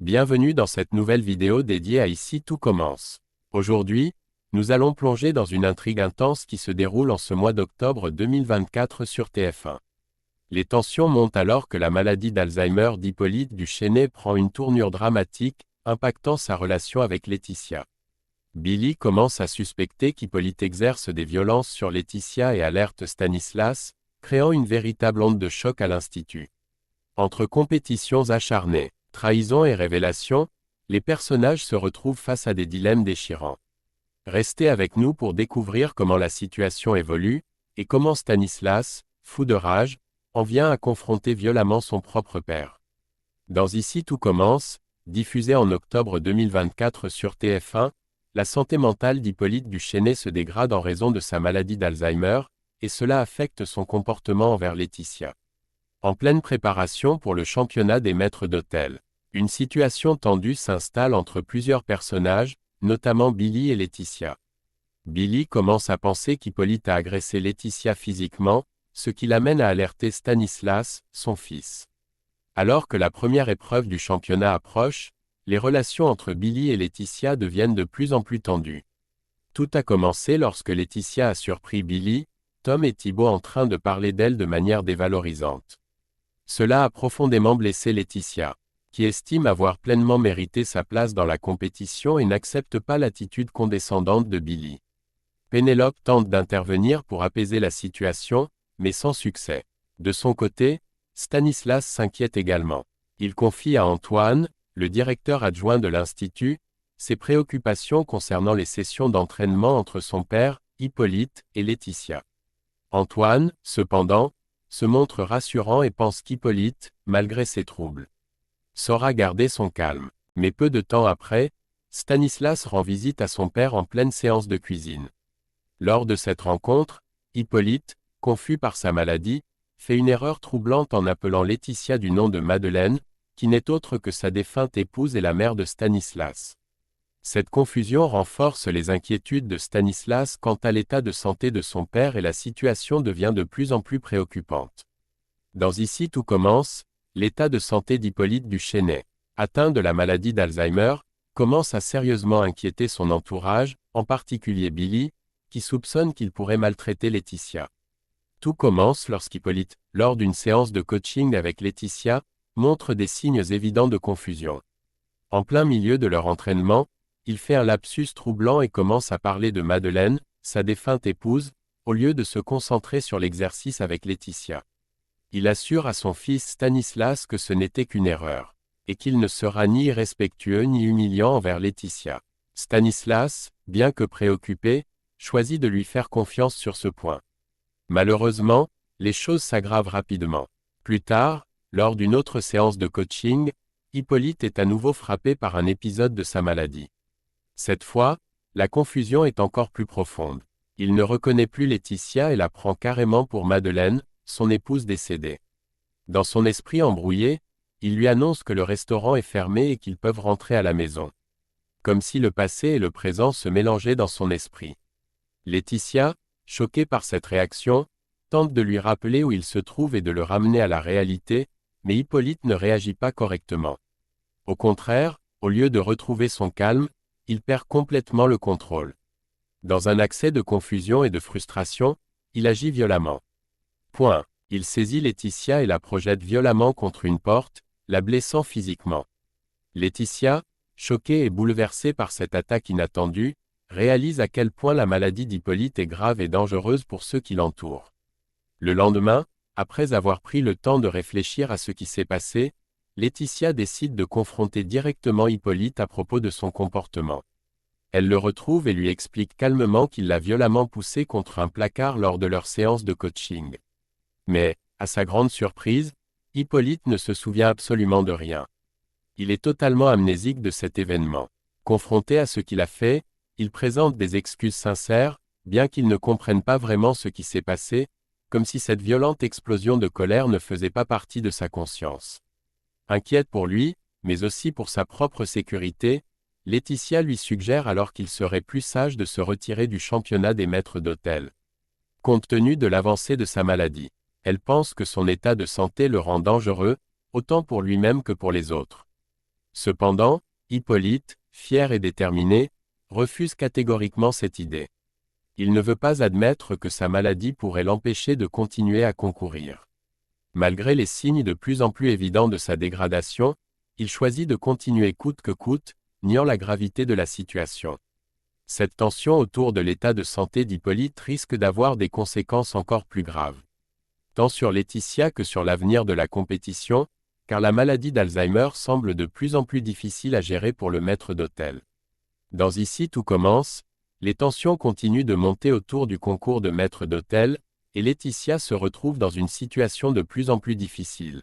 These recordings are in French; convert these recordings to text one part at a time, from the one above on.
Bienvenue dans cette nouvelle vidéo dédiée à Ici tout commence. Aujourd'hui, nous allons plonger dans une intrigue intense qui se déroule en ce mois d'octobre 2024 sur TF1. Les tensions montent alors que la maladie d'Alzheimer d'Hippolyte Duchesnay prend une tournure dramatique, impactant sa relation avec Laetitia. Billy commence à suspecter qu'Hippolyte exerce des violences sur Laetitia et alerte Stanislas, créant une véritable onde de choc à l'Institut. Entre compétitions acharnées, trahison et révélation, les personnages se retrouvent face à des dilemmes déchirants. Restez avec nous pour découvrir comment la situation évolue, et comment Stanislas, fou de rage, en vient à confronter violemment son propre père. Dans Ici tout commence, diffusé en octobre 2024 sur TF1, la santé mentale d'Hippolyte Duchesnay se dégrade en raison de sa maladie d'Alzheimer, et cela affecte son comportement envers Laetitia. En pleine préparation pour le championnat des maîtres d'hôtel, une situation tendue s'installe entre plusieurs personnages, notamment Billy et Laetitia. Billy commence à penser qu'Hippolyte a agressé Laetitia physiquement, ce qui l'amène à alerter Stanislas, son fils. Alors que la première épreuve du championnat approche, les relations entre Billy et Laetitia deviennent de plus en plus tendues. Tout a commencé lorsque Laetitia a surpris Billy, Tom et Thibaut en train de parler d'elle de manière dévalorisante. Cela a profondément blessé Laetitia, qui estime avoir pleinement mérité sa place dans la compétition et n'accepte pas l'attitude condescendante de Billy. Pénélope tente d'intervenir pour apaiser la situation, mais sans succès. De son côté, Stanislas s'inquiète également. Il confie à Antoine, le directeur adjoint de l'Institut, ses préoccupations concernant les sessions d'entraînement entre son père, Hippolyte, et Laetitia. Antoine, cependant, se montre rassurant et pense qu'Hippolyte, malgré ses troubles, saura garder son calme. Mais peu de temps après, Stanislas rend visite à son père en pleine séance de cuisine. Lors de cette rencontre, Hippolyte, confus par sa maladie, fait une erreur troublante en appelant Laetitia du nom de Madeleine, qui n'est autre que sa défunte épouse et la mère de Stanislas. Cette confusion renforce les inquiétudes de Stanislas quant à l'état de santé de son père et la situation devient de plus en plus préoccupante. Dans Ici tout commence, l'état de santé d'Hippolyte Duchesnay, atteint de la maladie d'Alzheimer, commence à sérieusement inquiéter son entourage, en particulier Billy, qui soupçonne qu'il pourrait maltraiter Laetitia. Tout commence lorsqu'Hippolyte, lors d'une séance de coaching avec Laetitia, montre des signes évidents de confusion. En plein milieu de leur entraînement, il fait un lapsus troublant et commence à parler de Madeleine, sa défunte épouse, au lieu de se concentrer sur l'exercice avec Laetitia. Il assure à son fils Stanislas que ce n'était qu'une erreur, et qu'il ne sera ni irrespectueux ni humiliant envers Laetitia. Stanislas, bien que préoccupé, choisit de lui faire confiance sur ce point. Malheureusement, les choses s'aggravent rapidement. Plus tard, lors d'une autre séance de coaching, Hippolyte est à nouveau frappé par un épisode de sa maladie. Cette fois, la confusion est encore plus profonde. Il ne reconnaît plus Laetitia et la prend carrément pour Madeleine, son épouse décédée. Dans son esprit embrouillé, il lui annonce que le restaurant est fermé et qu'ils peuvent rentrer à la maison. Comme si le passé et le présent se mélangeaient dans son esprit. Laetitia, choquée par cette réaction, tente de lui rappeler où il se trouve et de le ramener à la réalité, mais Hippolyte ne réagit pas correctement. Au contraire, au lieu de retrouver son calme, il perd complètement le contrôle. Dans un accès de confusion et de frustration, il agit violemment. Il saisit Laetitia et la projette violemment contre une porte, la blessant physiquement. Laetitia, choquée et bouleversée par cette attaque inattendue, réalise à quel point la maladie d'Hippolyte est grave et dangereuse pour ceux qui l'entourent. Le lendemain, après avoir pris le temps de réfléchir à ce qui s'est passé, Laetitia décide de confronter directement Hippolyte à propos de son comportement. Elle le retrouve et lui explique calmement qu'il l'a violemment poussé contre un placard lors de leur séance de coaching. Mais, à sa grande surprise, Hippolyte ne se souvient absolument de rien. Il est totalement amnésique de cet événement. Confronté à ce qu'il a fait, il présente des excuses sincères, bien qu'il ne comprenne pas vraiment ce qui s'est passé, comme si cette violente explosion de colère ne faisait pas partie de sa conscience. Inquiète pour lui, mais aussi pour sa propre sécurité, Laetitia lui suggère alors qu'il serait plus sage de se retirer du championnat des maîtres d'hôtel. Compte tenu de l'avancée de sa maladie, elle pense que son état de santé le rend dangereux, autant pour lui-même que pour les autres. Cependant, Hippolyte, fier et déterminé, refuse catégoriquement cette idée. Il ne veut pas admettre que sa maladie pourrait l'empêcher de continuer à concourir. Malgré les signes de plus en plus évidents de sa dégradation, il choisit de continuer coûte que coûte, niant la gravité de la situation. Cette tension autour de l'état de santé d'Hippolyte risque d'avoir des conséquences encore plus graves. Tant sur Laetitia que sur l'avenir de la compétition, car la maladie d'Alzheimer semble de plus en plus difficile à gérer pour le maître d'hôtel. Dans Ici tout commence, les tensions continuent de monter autour du concours de maître d'hôtel, et Laetitia se retrouve dans une situation de plus en plus difficile.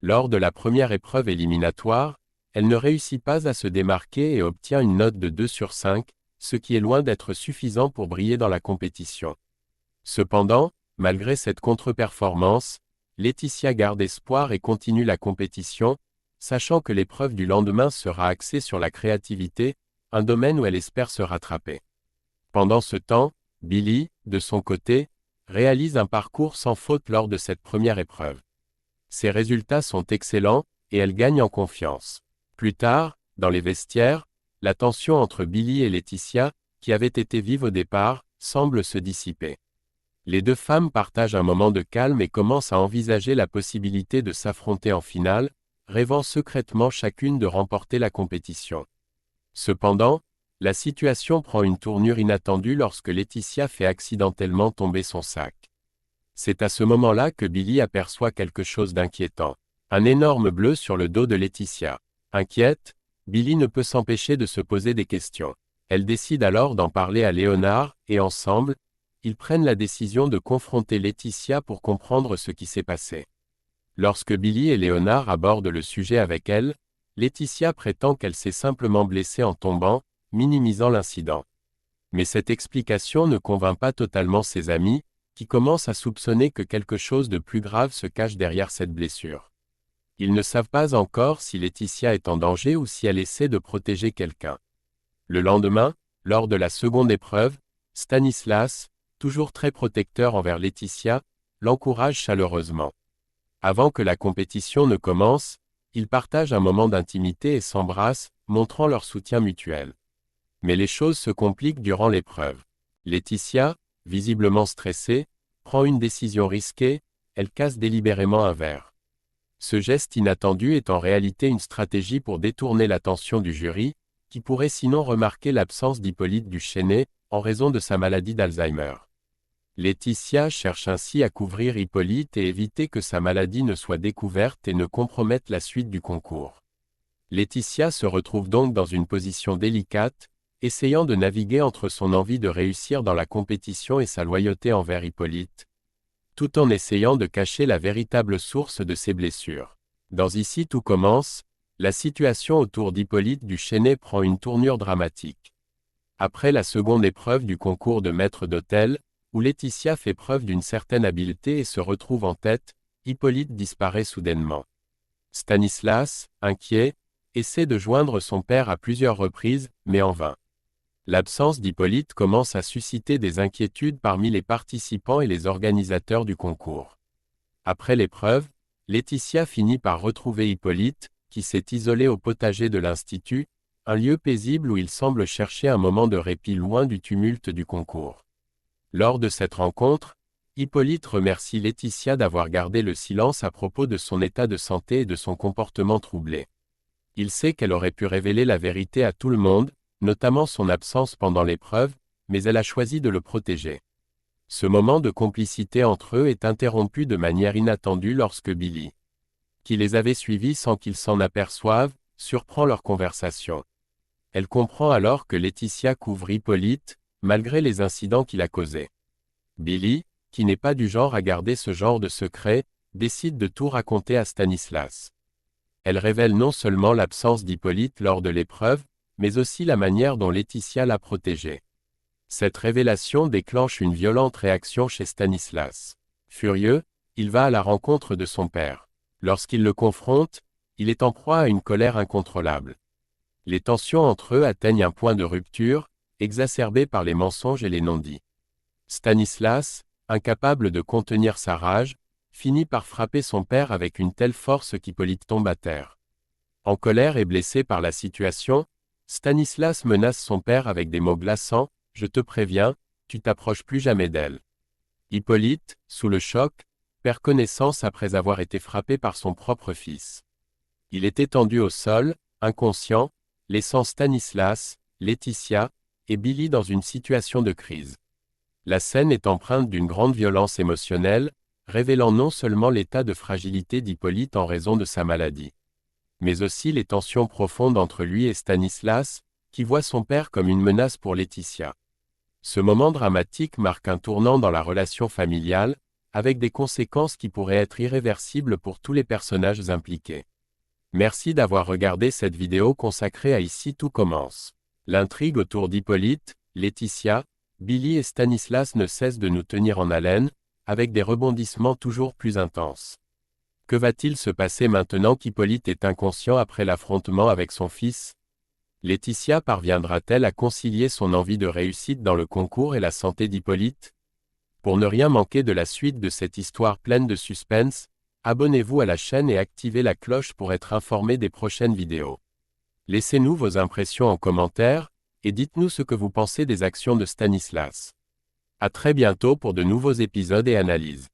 Lors de la première épreuve éliminatoire, elle ne réussit pas à se démarquer et obtient une note de 2 sur 5, ce qui est loin d'être suffisant pour briller dans la compétition. Cependant, malgré cette contre-performance, Laetitia garde espoir et continue la compétition, sachant que l'épreuve du lendemain sera axée sur la créativité, un domaine où elle espère se rattraper. Pendant ce temps, Billy, de son côté, réalise un parcours sans faute lors de cette première épreuve. Ses résultats sont excellents, et elle gagne en confiance. Plus tard, dans les vestiaires, la tension entre Billy et Laetitia, qui avait été vive au départ, semble se dissiper. Les deux femmes partagent un moment de calme et commencent à envisager la possibilité de s'affronter en finale, rêvant secrètement chacune de remporter la compétition. Cependant, la situation prend une tournure inattendue lorsque Laetitia fait accidentellement tomber son sac. C'est à ce moment-là que Billy aperçoit quelque chose d'inquiétant. Un énorme bleu sur le dos de Laetitia. Inquiète, Billy ne peut s'empêcher de se poser des questions. Elle décide alors d'en parler à Léonard, et ensemble, ils prennent la décision de confronter Laetitia pour comprendre ce qui s'est passé. Lorsque Billy et Léonard abordent le sujet avec elle, Laetitia prétend qu'elle s'est simplement blessée en tombant, minimisant l'incident. Mais cette explication ne convainc pas totalement ses amis, qui commencent à soupçonner que quelque chose de plus grave se cache derrière cette blessure. Ils ne savent pas encore si Laetitia est en danger ou si elle essaie de protéger quelqu'un. Le lendemain, lors de la seconde épreuve, Stanislas, toujours très protecteur envers Laetitia, l'encourage chaleureusement. Avant que la compétition ne commence, ils partagent un moment d'intimité et s'embrassent, montrant leur soutien mutuel. Mais les choses se compliquent durant l'épreuve. Laetitia, visiblement stressée, prend une décision risquée, elle casse délibérément un verre. Ce geste inattendu est en réalité une stratégie pour détourner l'attention du jury, qui pourrait sinon remarquer l'absence d'Hippolyte Duchesnay, en raison de sa maladie d'Alzheimer. Laetitia cherche ainsi à couvrir Hippolyte et éviter que sa maladie ne soit découverte et ne compromette la suite du concours. Laetitia se retrouve donc dans une position délicate, essayant de naviguer entre son envie de réussir dans la compétition et sa loyauté envers Hippolyte, tout en essayant de cacher la véritable source de ses blessures. Dans Ici tout commence, la situation autour d'Hippolyte Duchesnay prend une tournure dramatique. Après la seconde épreuve du concours de maître d'hôtel, où Laetitia fait preuve d'une certaine habileté et se retrouve en tête, Hippolyte disparaît soudainement. Stanislas, inquiet, essaie de joindre son père à plusieurs reprises, mais en vain. L'absence d'Hippolyte commence à susciter des inquiétudes parmi les participants et les organisateurs du concours. Après l'épreuve, Laetitia finit par retrouver Hippolyte, qui s'est isolé au potager de l'Institut, un lieu paisible où il semble chercher un moment de répit loin du tumulte du concours. Lors de cette rencontre, Hippolyte remercie Laetitia d'avoir gardé le silence à propos de son état de santé et de son comportement troublé. Il sait qu'elle aurait pu révéler la vérité à tout le monde, notamment son absence pendant l'épreuve, mais elle a choisi de le protéger. Ce moment de complicité entre eux est interrompu de manière inattendue lorsque Billy, qui les avait suivis sans qu'ils s'en aperçoivent, surprend leur conversation. Elle comprend alors que Laetitia couvre Hippolyte, malgré les incidents qu'il a causés. Billy, qui n'est pas du genre à garder ce genre de secret, décide de tout raconter à Stanislas. Elle révèle non seulement l'absence d'Hippolyte lors de l'épreuve, mais aussi la manière dont Laetitia l'a protégé. Cette révélation déclenche une violente réaction chez Stanislas. Furieux, il va à la rencontre de son père. Lorsqu'il le confronte, il est en proie à une colère incontrôlable. Les tensions entre eux atteignent un point de rupture, exacerbé par les mensonges et les non-dits. Stanislas, incapable de contenir sa rage, finit par frapper son père avec une telle force qu'Hippolyte tombe à terre. En colère et blessé par la situation, Stanislas menace son père avec des mots glaçants, « Je te préviens, tu t'approches plus jamais d'elle ». Hippolyte, sous le choc, perd connaissance après avoir été frappé par son propre fils. Il est étendu au sol, inconscient, laissant Stanislas, Laetitia et Billy dans une situation de crise. La scène est empreinte d'une grande violence émotionnelle, révélant non seulement l'état de fragilité d'Hippolyte en raison de sa maladie, mais aussi les tensions profondes entre lui et Stanislas, qui voit son père comme une menace pour Laetitia. Ce moment dramatique marque un tournant dans la relation familiale, avec des conséquences qui pourraient être irréversibles pour tous les personnages impliqués. Merci d'avoir regardé cette vidéo consacrée à Ici tout commence. L'intrigue autour d'Hippolyte, Laetitia, Billy et Stanislas ne cesse de nous tenir en haleine, avec des rebondissements toujours plus intenses. Que va-t-il se passer maintenant qu'Hippolyte est inconscient après l'affrontement avec son fils? Laetitia parviendra-t-elle à concilier son envie de réussite dans le concours et la santé d'Hippolyte? Pour ne rien manquer de la suite de cette histoire pleine de suspense, abonnez-vous à la chaîne et activez la cloche pour être informé des prochaines vidéos. Laissez-nous vos impressions en commentaire, et dites-nous ce que vous pensez des actions de Stanislas. À très bientôt pour de nouveaux épisodes et analyses.